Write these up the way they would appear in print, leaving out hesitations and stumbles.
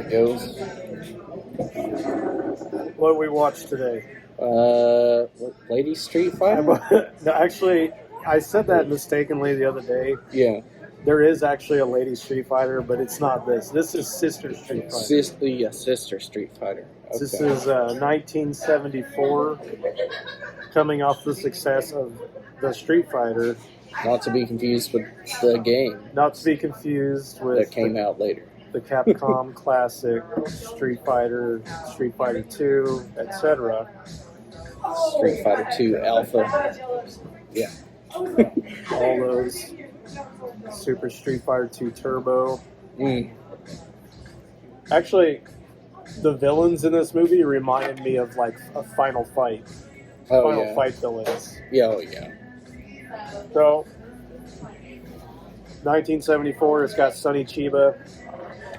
it goes. What we watched today? Lady Street Fighter? No, actually, I said that mistakenly the other day. Yeah. There is actually a Lady Street Fighter, but it's not this. This is Sister Street Fighter. Sister Street Fighter. Okay. This is 1974, coming off the success of the Street Fighter. Not to be confused with the game. Not to be confused with that came out later. The Capcom classic Street Fighter 2, etc. Street Fighter 2 Alpha. Yeah. All those. Super Street Fighter 2 Turbo. Actually, the villains in this movie reminded me of like a Final Fight. Final Fight villains. Yeah, oh yeah. So, 1974, it's got Sonny Chiba.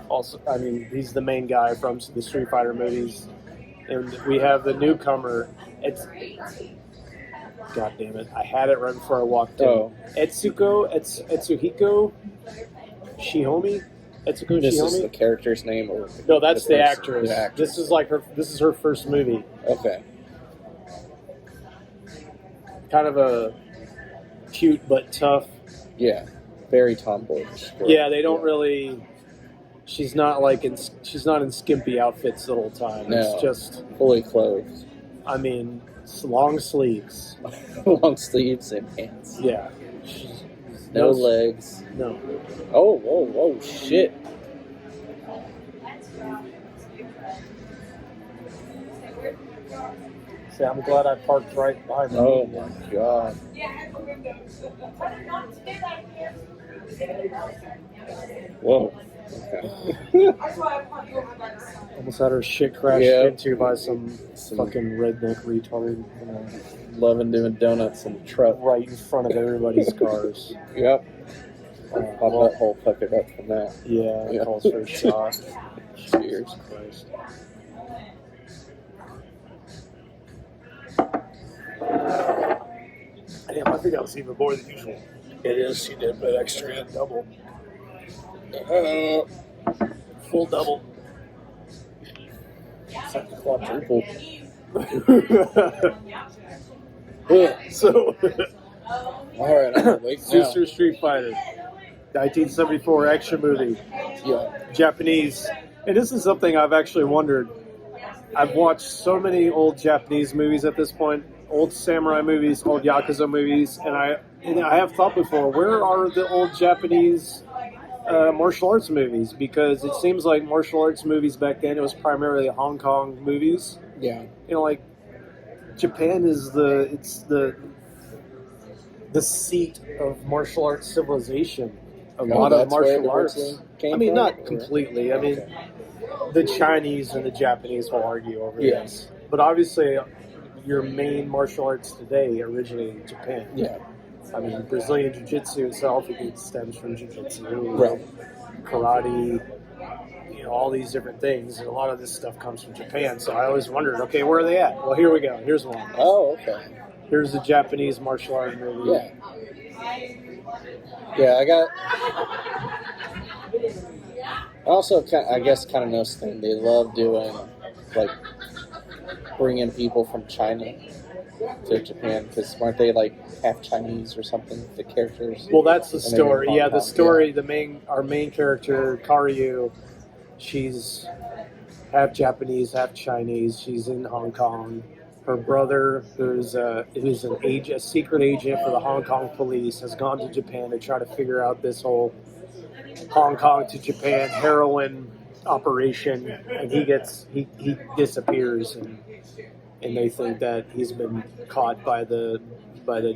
Also, I mean, he's the main guy from the Street Fighter movies. And we have the newcomer. God damn it. I had it right before I walked in. Etsuhiko Shihomi? Etsuko This Shihomi? is the character's name? Or no, that's the actress. This is like this is her first movie. Okay. Kind of a cute but tough. Yeah. Very tomboyish. Yeah, they don't really... She's not she's not in skimpy outfits the whole time. No, it's just... fully clothed. I mean... long sleeves. Long sleeves and pants. Yeah. No legs. No. Oh, shit. See, I'm glad I parked right behind them. Oh my god. Whoa. Okay. Almost had her shit crashed into by some fucking redneck retard. Loving doing donuts in the truck. Right in front of everybody's cars. Yep. My butthole fucked it up from that. Yeah, it calls for a shot. Cheers. Christ. Damn, I think that was even more than usual. It is. She did put extra in. Double. Full double. Quadruple. So, alright, I'm awake now. Sister Street Fighter, 1974 action movie. Yeah. Japanese. And this is something I've actually wondered. I've watched so many old Japanese movies at this point, old samurai movies, old yakuza movies, and I have thought before, where are the old Japanese martial arts movies? Because it seems like martial arts movies back then, it was primarily Hong Kong movies. Yeah. You know, like Japan is the seat of martial arts civilization. A lot of martial arts. I mean, not completely. I mean, the Chinese and the Japanese will argue over this. But obviously, your main martial arts today originated in Japan. Yeah. I mean, Brazilian Jiu-Jitsu itself, it stems from Jiu-Jitsu. Right. Karate, you know, all these different things. And a lot of this stuff comes from Japan. So I always wondered, okay, where are they at? Well, here we go. Here's one. Oh, okay. Here's the Japanese martial art movie. Yeah. Yeah, I also, I guess, kind of noticed thing. They love doing, like, bringing people from China to Japan, because aren't they, like, half Chinese or something, the characters? Well, that's the story. Yeah, the story, yeah. Our main character, Karyu, she's half Japanese, half Chinese. She's in Hong Kong. Her brother, who's a secret agent for the Hong Kong police, has gone to Japan to try to figure out this whole Hong Kong to Japan heroin operation, and he disappears, and they think that he's been caught by the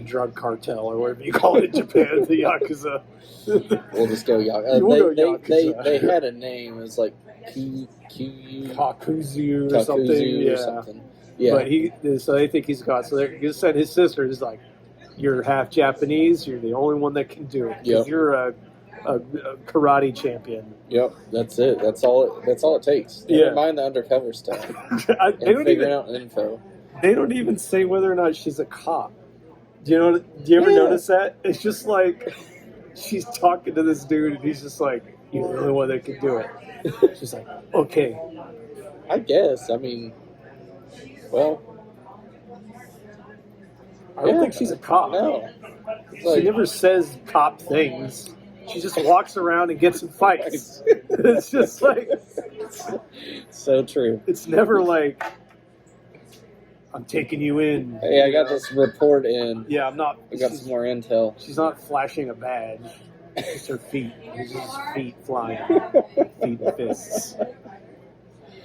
drug cartel, or whatever you call it in Japan, the yakuza. We'll just go yakuza. They had a name. It was like Kakuzu or something. Yeah. But so they think he's caught. So they said his sister is like, "You're half Japanese. You're the only one that can do it. Because you're a karate champion." Yep, that's it. That's all it takes. Never mind the undercover stuff. They don't even out info. They don't even say whether or not she's a cop. Do you ever notice that? It's just like she's talking to this dude, and he's just like, You're the only one that can do it. She's like, okay. I guess. I mean, well, I don't think she's a cop. No. She never says cop things. She just walks around and gets in fights. It's just like... So true. It's never like, I'm taking you in. Hey, I got this report in. Yeah, I'm not... I got some more intel. She's not flashing a badge. It's her feet. It's just feet flying. Feet and fists.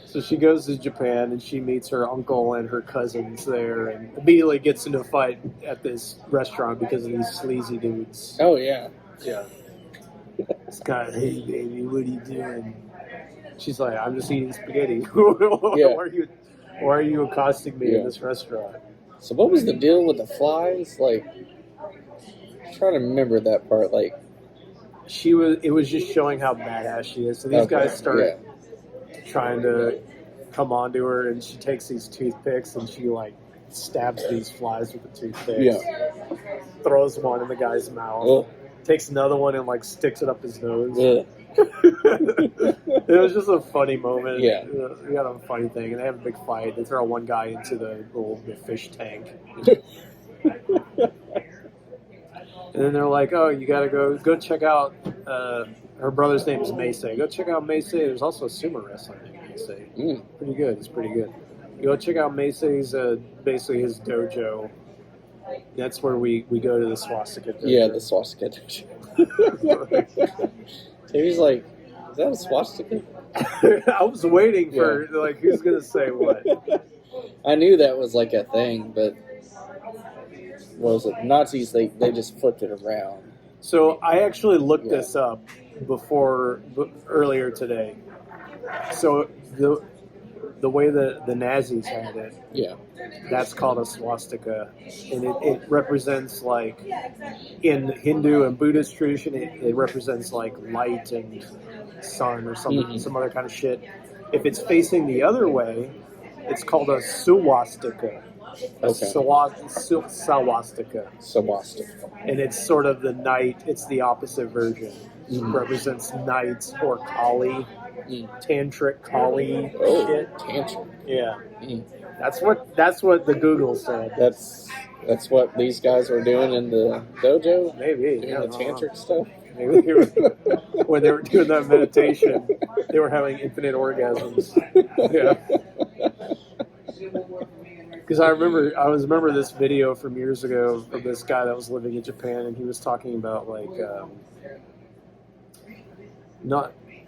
So she goes to Japan and she meets her uncle and her cousins there and immediately gets into a fight at this restaurant because of these sleazy dudes. Oh, yeah. Yeah. This guy, hey, baby, what are you doing? She's like, I'm just eating spaghetti. Why are you accosting me in this restaurant? So what was the deal with the flies? Like, I'm trying to remember that part. Like, it was just showing how badass she is. So these guys start trying to come onto her, and she takes these toothpicks and she like stabs these flies with the toothpicks. Yeah. Throws one in the guy's mouth. Takes another one and like sticks it up his nose. It was just a funny moment. Yeah. We got a funny thing, and they have a big fight. They throw one guy into the fish tank. And then they're like, "Oh, you gotta go check out." Her brother's name is Meisei. Go check out Meisei. There's also a sumo wrestler named Meisei. Pretty good. It's pretty good. Go check out Meisei's basically his dojo. That's where we go to the swastika dojo. Yeah, the swastika dojo. He's like, is that a swastika? I was waiting for like who's gonna say what. I knew that was like a thing, but what was it? Nazis, they just flipped it around. So I actually looked this up earlier today. So the way that the Nazis had it, that's called a swastika, and it represents like in Hindu and Buddhist tradition, it represents like light and sun or some other kind of shit. If it's facing the other way, it's called a swastika. Swastika. And it's sort of the night. It's the opposite version. It represents night or Kali. Tantric Kali shit. Tantric. Yeah. That's what the Google said. That's what these guys were doing in the dojo? Maybe. Doing the tantric stuff? Maybe when they were doing that meditation, they were having infinite orgasms. Yeah. Because I remember this video from years ago of this guy that was living in Japan, and he was talking about like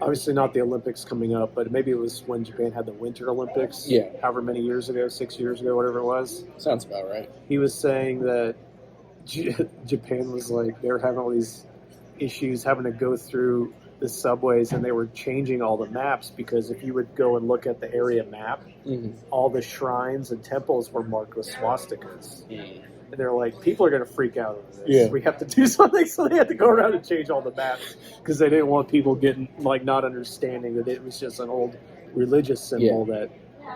obviously not the Olympics coming up, but maybe it was when Japan had the Winter Olympics. Yeah. However many years ago, 6 years ago, whatever it was. Sounds about right. He was saying that Japan was like, they were having all these issues having to go through the subways, and they were changing all the maps because if you would go and look at the area map, all the shrines and temples were marked with swastikas. And they're like, people are going to freak out over this. Yeah. We have to do something. So they had to go around and change all the maps because they didn't want people getting, like, not understanding that it was just an old religious symbol that,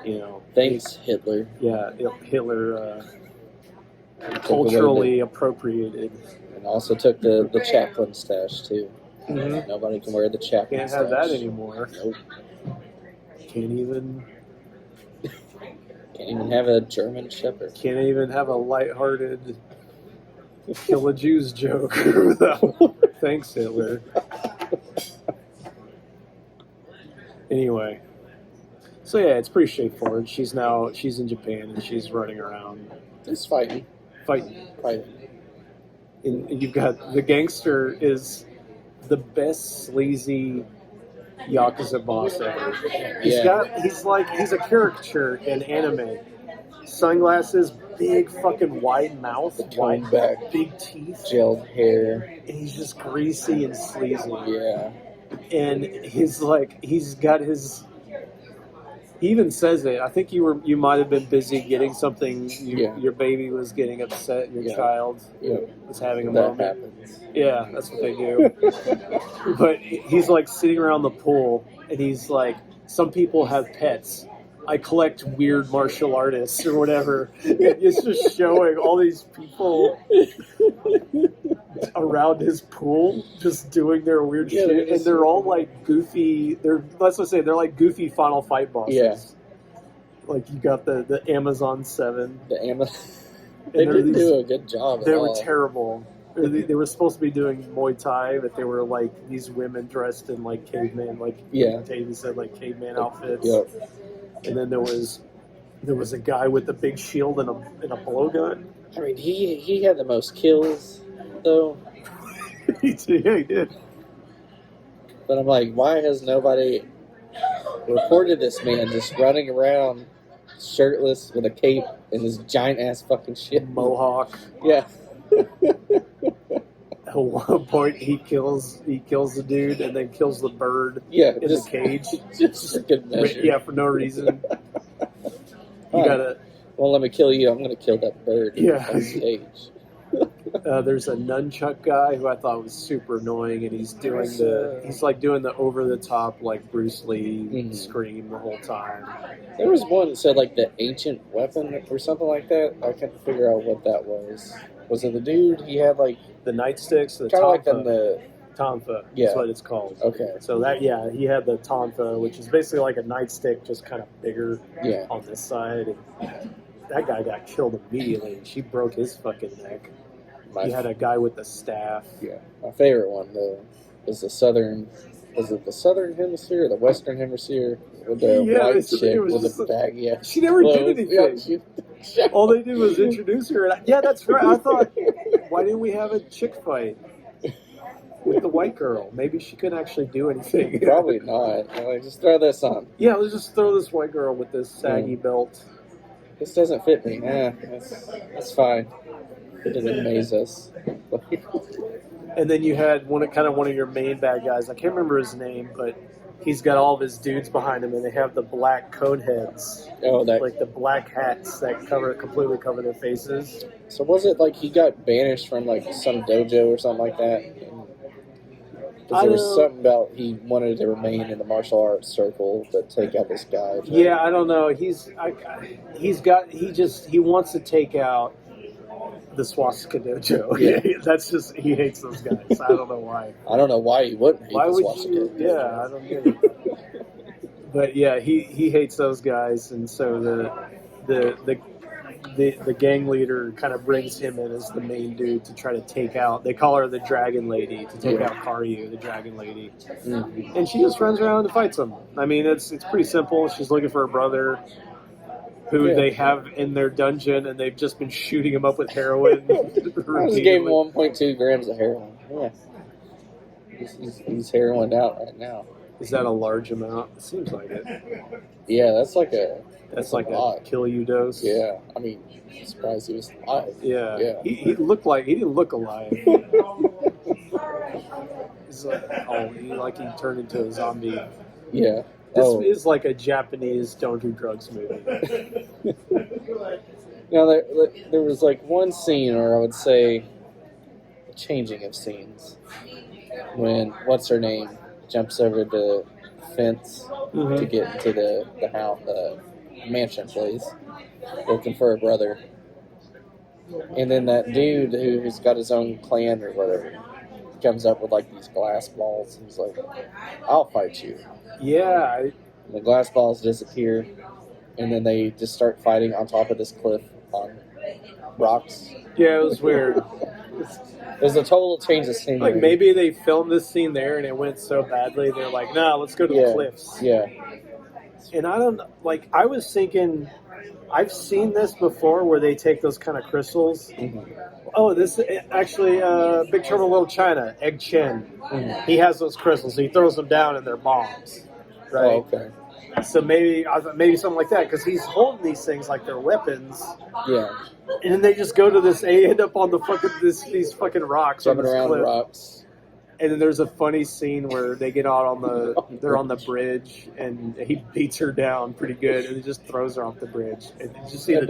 you know. Thanks, Hitler. Yeah, Hitler culturally appropriated. And also took the chaplain stash, too. Nobody can wear the chaplain stash. Can't have that anymore. Nope. Can't even have a German Shepherd. Can't even have a lighthearted kill a Jews joke without thanks, Hitler. Anyway. So yeah, it's pretty straightforward. She's in Japan and she's running around. Just fighting. And you've got the gangster is the best sleazy yakuza boss ever. He's a caricature in anime. Sunglasses, big fucking wide mouth, wide back, big teeth, gelled hair, and he's just greasy and sleazy. Yeah. And he's got his. He even says it. I think you might have been busy getting something. Your baby was getting upset. Your child was having a moment. Happens. Yeah, that's what they do. But he's like sitting around the pool, and he's like, some people have pets, I collect weird martial artists or whatever. It's just showing all these people around his pool just doing their weird shit, and they're all like goofy. Let's just say they're like goofy Final Fight bosses. Yeah. Like you got the Amazon 7. The Amazon. They didn't do a good job. They were terrible. They were supposed to be doing Muay Thai, but they were like these women dressed in like caveman, like Davey said, like caveman outfits. Yep. And then there was a guy with a big shield and a blowgun. I mean, he had the most kills, though. Yeah, he did. But I'm like, why has nobody reported this man just running around shirtless with a cape and this giant ass fucking shit? Mohawk. Yeah. At one point, he kills the dude and then kills the bird. Yeah, in the cage. Just a good measure. Yeah, for no reason. You gotta. Well, let me kill you. I'm gonna kill that bird. Yeah. On stage. There's a nunchuck guy who I thought was super annoying, and he's doing the over the top like Bruce Lee scream the whole time. There was one that said like the ancient weapon or something like that. I can't figure out what that was. Was it the dude? He had like the nightsticks, the kind of like the tonfa. Yeah, that's what it's called. Okay, so he had the tonfa, which is basically like a nightstick, just kind of bigger. Yeah. On this side, and that guy got killed immediately. She broke his fucking neck. He had a guy with the staff. Yeah, my favorite one though was the southern. Was it the southern hemisphere or the western hemisphere with the white chick with the bag? Yeah, she never did anything. Yeah, all they did was introduce her. And that's right. I thought, why didn't we have a chick fight with the white girl? Maybe she couldn't actually do anything. Probably not. Like, just throw this on. Yeah, let's just throw this white girl with this saggy belt. This doesn't fit me. That's fine. It doesn't amaze us. And then you had one of your main bad guys. I can't remember his name, but he's got all of his dudes behind him, and they have the black cone heads. Oh, like the black hats that completely cover their faces. So was it like he got banished from like some dojo or something like that? Because there was something about he wanted to remain in the martial arts circle but take out this guy. Yeah, I don't know. He wants to take out the Swastika Dojo. Yeah. That's just, he hates those guys. I don't know why. I don't know why he wouldn't hate the Swastika. Yeah, I don't get it. But yeah, he hates those guys, and so the gang leader kind of brings him in as the main dude to try to take out. They call her the Dragon Lady, to take out Karyu, the Dragon Lady, and she just runs around and fights him. I mean, it's pretty simple. She's looking for her brother, who they have in their dungeon, and they've just been shooting him up with heroin. I just gave him 1.2 grams of heroin. Yeah, he's heroined out right now. Is that a large amount? It seems like it. Yeah, that's like a kill you dose. Yeah, I mean, I'm surprised he was alive. Yeah. He didn't look alive. He's like, he turned into a zombie. Yeah. This is like a Japanese don't do drugs movie. Now, there was like one scene, or I would say a changing of scenes, when, what's her name, jumps over the fence to get into the house, the mansion place, looking for her brother. And then that dude who's got his own clan or whatever comes up with like these glass balls and he's like, I'll fight you. Yeah. The glass balls disappear, and then they just start fighting on top of this cliff on rocks. Yeah, it was weird. It was a total change of scenery. Like maybe they filmed this scene there and it went so badly, they're like, no, let's go to the cliffs. Yeah. And I was thinking, I've seen this before where they take those kind of crystals. Oh, this actually, Big Trouble in Little China, Egg Chen. He has those crystals. He throws them down and they're bombs. Right? Oh, okay. So maybe something like that, because he's holding these things like they're weapons. Yeah. And then they just go to this. They end up on the these fucking rocks. Jumping around the rocks. And then there's a funny scene where they get out they're on the bridge, and he beats her down pretty good, and he just throws her off the bridge. And you just see the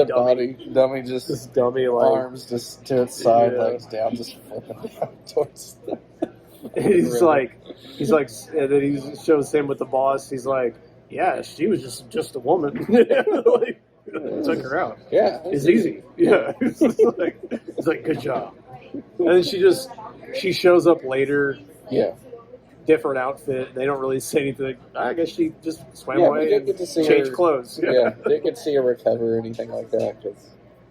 dummy just this dummy arms just to its side, legs down, just flipping down towards. He's like, and then he shows him with the boss. He's like, Yeah, she was just a woman. Like, took her out. Yeah, It's easy. Yeah, it's like good job. And then she shows up later, Yeah, different outfit. They don't really say anything. I guess she just swam yeah. We away didn't and get to see changed her. clothes. Yeah, didn't get to see her recover or anything like that. 'Cause,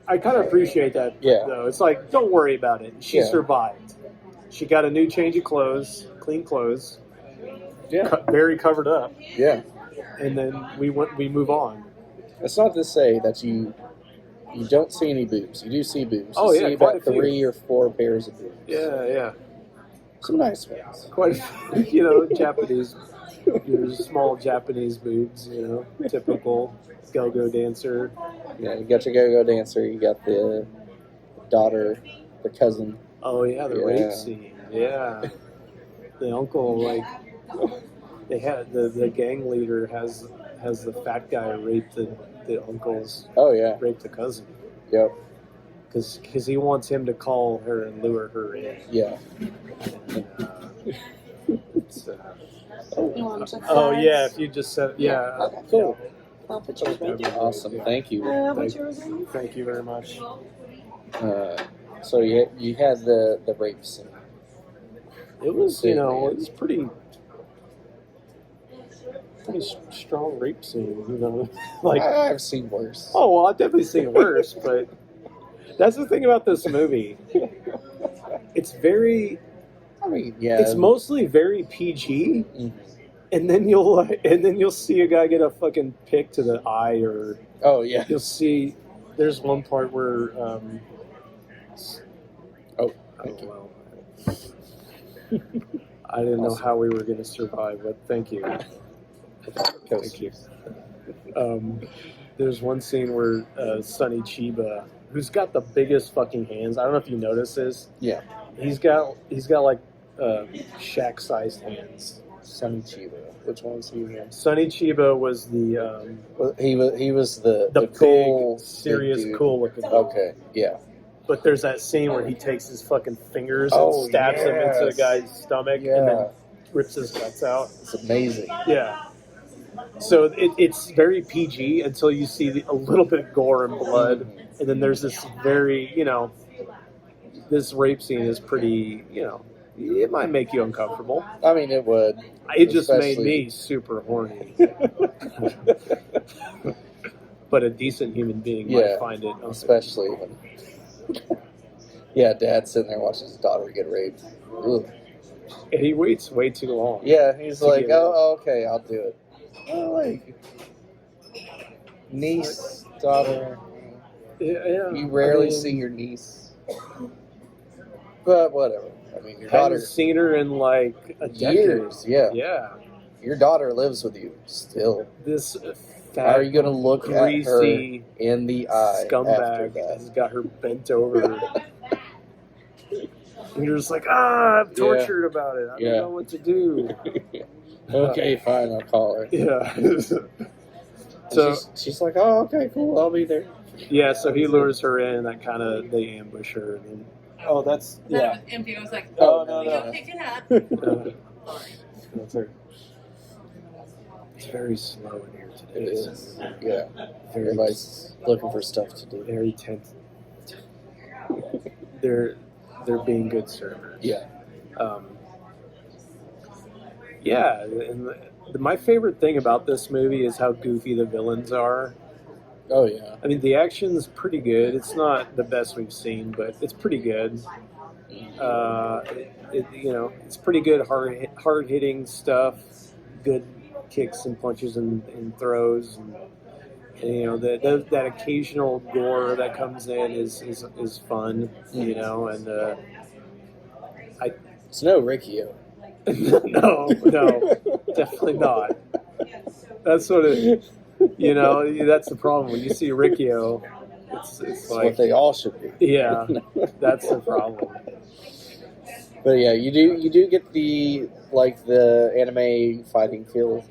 I kind of appreciate that. Yeah. Though it's like, don't worry about it. She Yeah. survived. She got a new change of clothes, clean clothes, yeah, very covered up, yeah. and then we move on. It's not to say that you don't see any boobs. You do see boobs. Oh, you yeah, see quite about a few. 3 or 4 pairs of boobs. Yeah. Some nice ones. Quite, Japanese, your small Japanese boobs, typical go-go dancer. Yeah, you got your go-go dancer. You got the daughter, the cousin. Oh yeah, the rape scene. Yeah, the uncle, like, they had the gang leader has the fat guy rape the uncle's Oh yeah. rape the cousin Yep. because he wants him to call her and lure her in. Yeah. And, it's, You want some oh flags? yeah, if you just said yeah. Cool. I'll put yours right there. Awesome. Thank you. What's yours again? Thank you very much. So you had the rape scene. It was it was pretty strong rape scene. Like, I've seen worse. oh well, I've definitely seen worse, but that's the thing about this movie. It's very. I mean, yeah. It's mostly very PG, and then you'll see a guy get a fucking pick to the eye, or Oh yeah. you'll see. There's one part where. Thank you. Well. I didn't know how we were going to survive, but thank you. Thank you. There's one scene where Sonny Chiba, who's got the biggest fucking hands. I don't know if you notice this. Yeah. He's got like Shaq-sized hands. Sonny Chiba. Which one was he in? Sonny Chiba was the He was the big, cool, serious, big dude. cool looking. Okay. Yeah. But there's that scene where he takes his fucking fingers Oh, and stabs them into the yes. guy's stomach and Yeah. then rips his guts out. It's amazing. Yeah. So it's very PG until you see a little bit of gore and blood, and then there's this very, this rape scene is pretty, it might make you uncomfortable. I mean, it would. It just made Especially- me super horny. But a decent human being Yeah. might find it. Especially when. Yeah, Dad's sitting there watching his daughter get raped. Ugh. And he waits way too long. Yeah, he's To like, get it. oh, okay, I'll do it. Oh, like niece, daughter. Yeah. You rarely I mean, see your niece, but whatever. I mean, your haven't daughter seen her in like a decade. years. Yeah, Yeah. your daughter lives with you still. This How are you fat, going to look at her greasy in the eye after scumbag that? has got her bent over. And you're just like, I'm tortured about it. I don't know what to do. Okay, fine, I'll call her. Yeah. So So she's like, oh, okay, cool, I'll be there. yeah, so he lures her in, and they ambush her, and then That was empty. I was like, Oh, no. no. Pick it up. that's her. It's very slow in here today. It is. Yeah. Very, Everybody's looking for stuff to do. very tense. They're being good servers. Yeah. Yeah, and my favorite thing about this movie is how goofy the villains are. Oh, yeah. I mean, the action's pretty good. It's not the best we've seen, but it's pretty good. It's pretty good, hard hitting stuff. Good kicks and punches and throws, and that occasional gore that comes in is fun. And It's no Riccio. no, definitely not. That's what it. That's the problem when you see Riccio. It's It's like, what they all should be. yeah, that's the problem. But yeah, you do get the anime fighting feel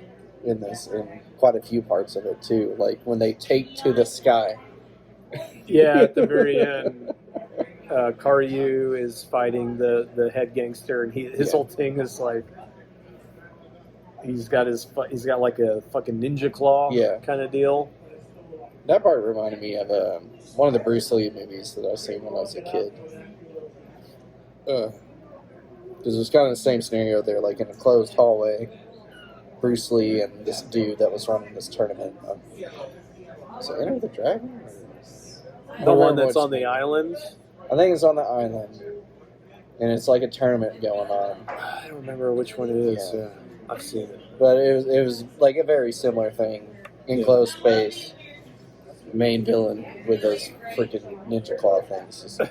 in this, in quite a few parts of it too. Like when they take to the sky. Yeah, at the very end, Karyu is fighting the head gangster, and his whole thing is like, he's got like a fucking ninja claw kind of deal. That part reminded me of one of the Bruce Lee movies that I seen when I was a kid. Because it was kind of the same scenario there, like in a closed hallway. Bruce Lee and this dude that was running this tournament. So Enter the Dragon? The one that's on the island? I think it's on the island. And it's like a tournament going on. I don't remember which one it is. Yeah. I've seen it. But it was like a very similar thing. Enclosed space. Main villain with those freaking ninja claw things. Just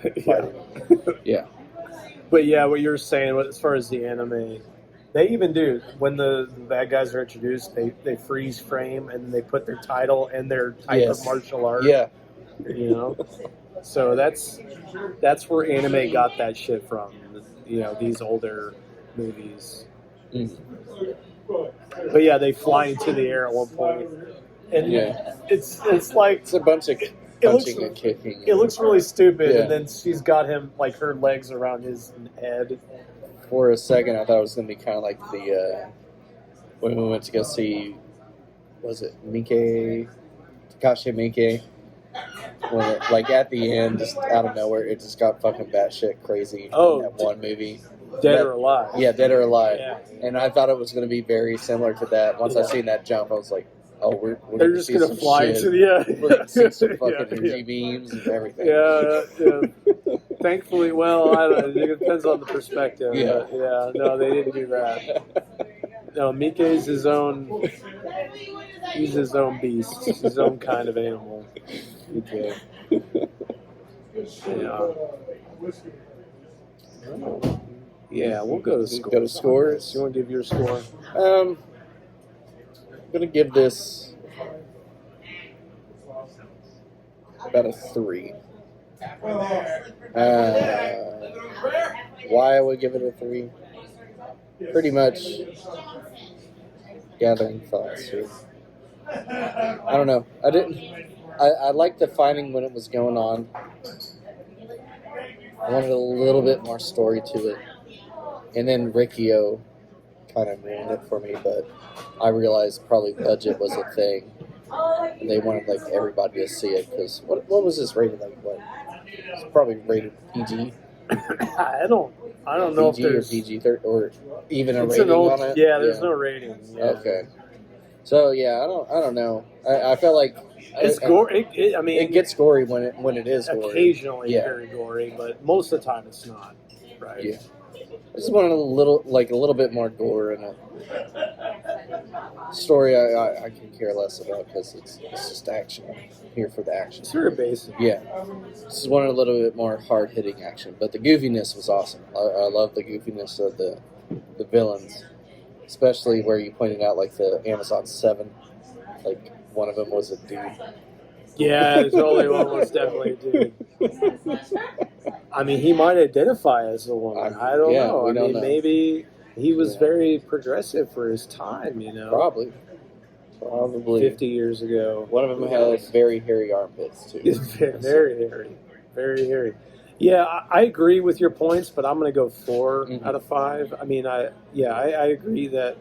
yeah. But yeah, what you're saying, as far as the anime, they even do, when the bad guys are introduced, they freeze frame and they put their title and their type of martial art. Yeah. You know? So that's where anime got that shit from. You know, these older movies. Mm-hmm. But yeah, they fly into the air at one point. And it's like... It's a bunch of punching and kicking. It looks really stupid, and then she's got him, like, her legs around his head. For a second, I thought it was going to be kind of like the... when we went to go see... Was it Takashi Miike? When it, like, at the end, just out of nowhere, it just got fucking batshit crazy in that one movie. Dead or Alive. Yeah, Dead or Alive. Yeah. And I thought it was going to be very similar to that. Once I seen that jump, I was like, oh, they're just going to fly into the We're going to see some fucking energy beams and everything. Yeah. Thankfully, well, I don't know. It depends on the perspective. Yeah. But no, they didn't do that. No, Mike's his own. He's his own beast. He's his own kind of animal. Mike. Yeah, we'll go to scores. Go to scores. You want to give your score? I'm going to give this about a 3. Why I would give it a 3? Pretty much gathering thoughts here. I don't know. I liked the fighting when it was going on. I wanted a little bit more story to it. And then Rikio kind of ruined it for me, but I realized probably budget was a thing. And they wanted like everybody to see it, because what was this rated like? What? It's probably rated PG. I don't know PG if there's or PG or even a it's rating an old, on it. Yeah, there's no rating. Yeah. Okay. So yeah, I don't know. I felt like it's gory. It gets gory when it is gory. Occasionally very gory, but most of the time it's not. Right. Yeah. I just wanted a little bit more gore in it. Story I can care less about, because it's just action. I'm here for the action. It's very basic. Yeah. Just wanted a little bit more hard hitting action, but the goofiness was awesome. I love the goofiness of the villains, especially where you pointed out like the Amazon 7. Like one of them was a dude. Yeah, the only one was definitely a dude. I mean, he might identify as a woman. I don't know. I mean, maybe he was very progressive for his time, you know? Probably 50 years ago. One of them had very hairy armpits, too. Very hairy. Very hairy. Yeah, I agree with your points, but I'm going to go 4 out of 5. I mean, I agree that...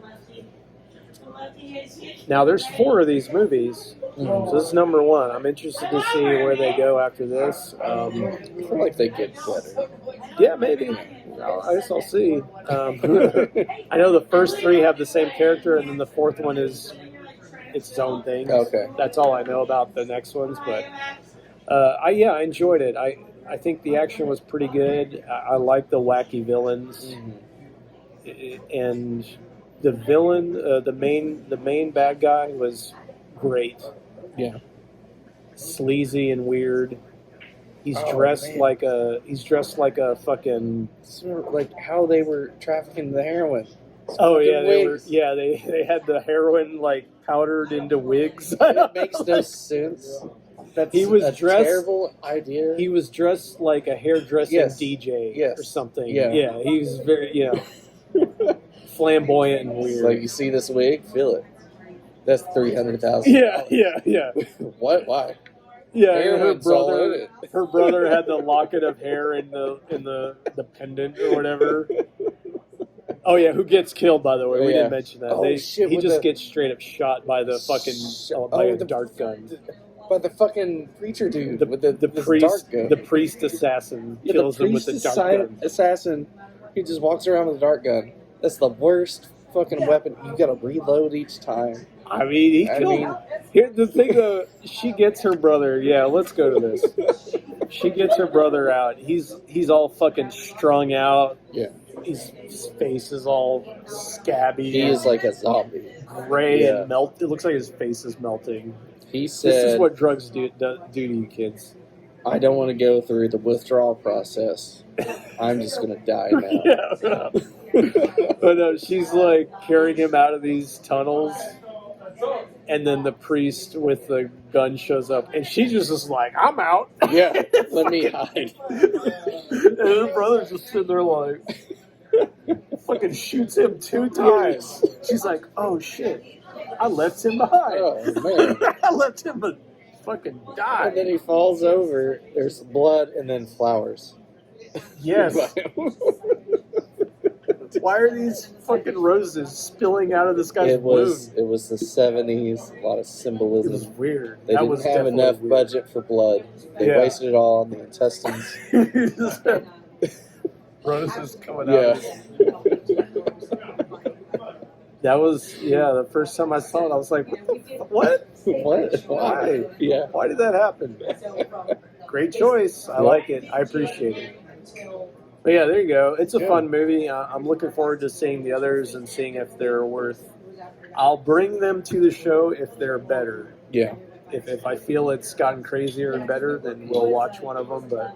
Now, there's 4 of these movies, so this is number 1. I'm interested to see where they go after this. I feel like they get better. Yeah, maybe. I guess I'll see. I know the first 3 have the same character, and then the 4th one is its own thing. Okay. That's all I know about the next ones, but I enjoyed it. I think the action was pretty good. I like the wacky villains, and the villain, the main bad guy was great. Yeah. Sleazy and weird. He's dressed like a fucking, like how they were trafficking the heroin. They had the heroin like powdered into wigs. It makes no sense. That's a terrible idea. He was dressed like a hairdressing DJ or something. Yeah, he was very flamboyant and weird. Like, you see this wig, feel it. That's $300,000. Yeah. What? Why? Yeah, her brother had the locket of hair in the pendant or whatever. Oh yeah, who gets killed? By the way, we Yeah. didn't mention that. Oh, shit, he with just the- gets straight up shot by the fucking a dart gun. By the fucking preacher dude The, with the this priest, dart gun. the priest assassin Yeah, kills the him with the priest dart gun. assassin. He just walks around with a dart gun. That's the worst fucking weapon. You gotta reload each time. I mean, he killed. Here, the thing though, she gets her brother. Yeah, let's go to this. She gets her brother out. He's all fucking strung out. Yeah. His face is all scabby. He is like a zombie. Gray Yeah. and melt. It looks like his face is melting. He said, This is what drugs do to you kids. I don't want to go through the withdrawal process. I'm just going to die now. Yeah. But she's like carrying him out of these tunnels. And then the priest with the gun shows up. And she just is like, I'm out. Yeah, let me hide. And her brother's just sitting there like, fucking shoots him 2 times. She's like, oh shit. I left him behind. Oh, man. I left him to fucking die. And then he falls over. There's blood and then flowers. Yes. Why are these fucking roses spilling out of this guy's It was balloon? the 70s. A lot of It was symbolism. weird. They that didn't was have definitely enough weird. budget for blood. They Yeah. wasted it all on the intestines. Roses coming Yeah. out. That was, the first time I saw it, I was like, what? What? Why? Yeah. Why did that happen? Great choice. I like it. I appreciate it. But yeah, there you go. It's a fun movie. I'm looking forward to seeing the others and seeing if they're worth. I'll bring them to the show if they're better. Yeah. If I feel it's gotten crazier and better, then we'll watch one of them. But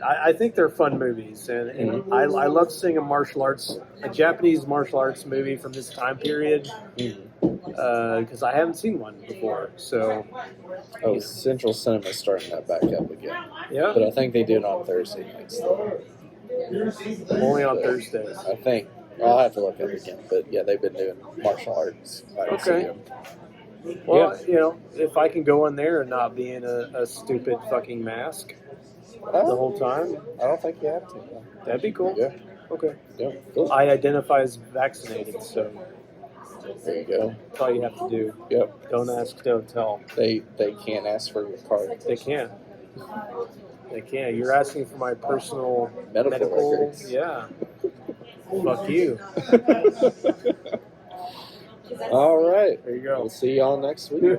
I think they're fun movies, and I love seeing a Japanese martial arts movie from this time period because I haven't seen one before. So Central Cinema's starting that back up again. yeah, But I think they do it on Thursday nights. only on Thursdays. I think. I'll have to look at it again. But yeah, they've been doing martial arts. Okay. Well, if I can go in there and not be in a stupid fucking mask the whole time, I don't think you have to. that'd be cool. Yeah. Okay. Yeah. Cool. I identify as vaccinated, so There you go. that's all you have to do. Yep. Don't ask, don't tell. They can't ask for your card. They can't. They can't. You're asking for my personal Medical records. Yeah. Fuck you. All right. There you go. We'll see y'all next week.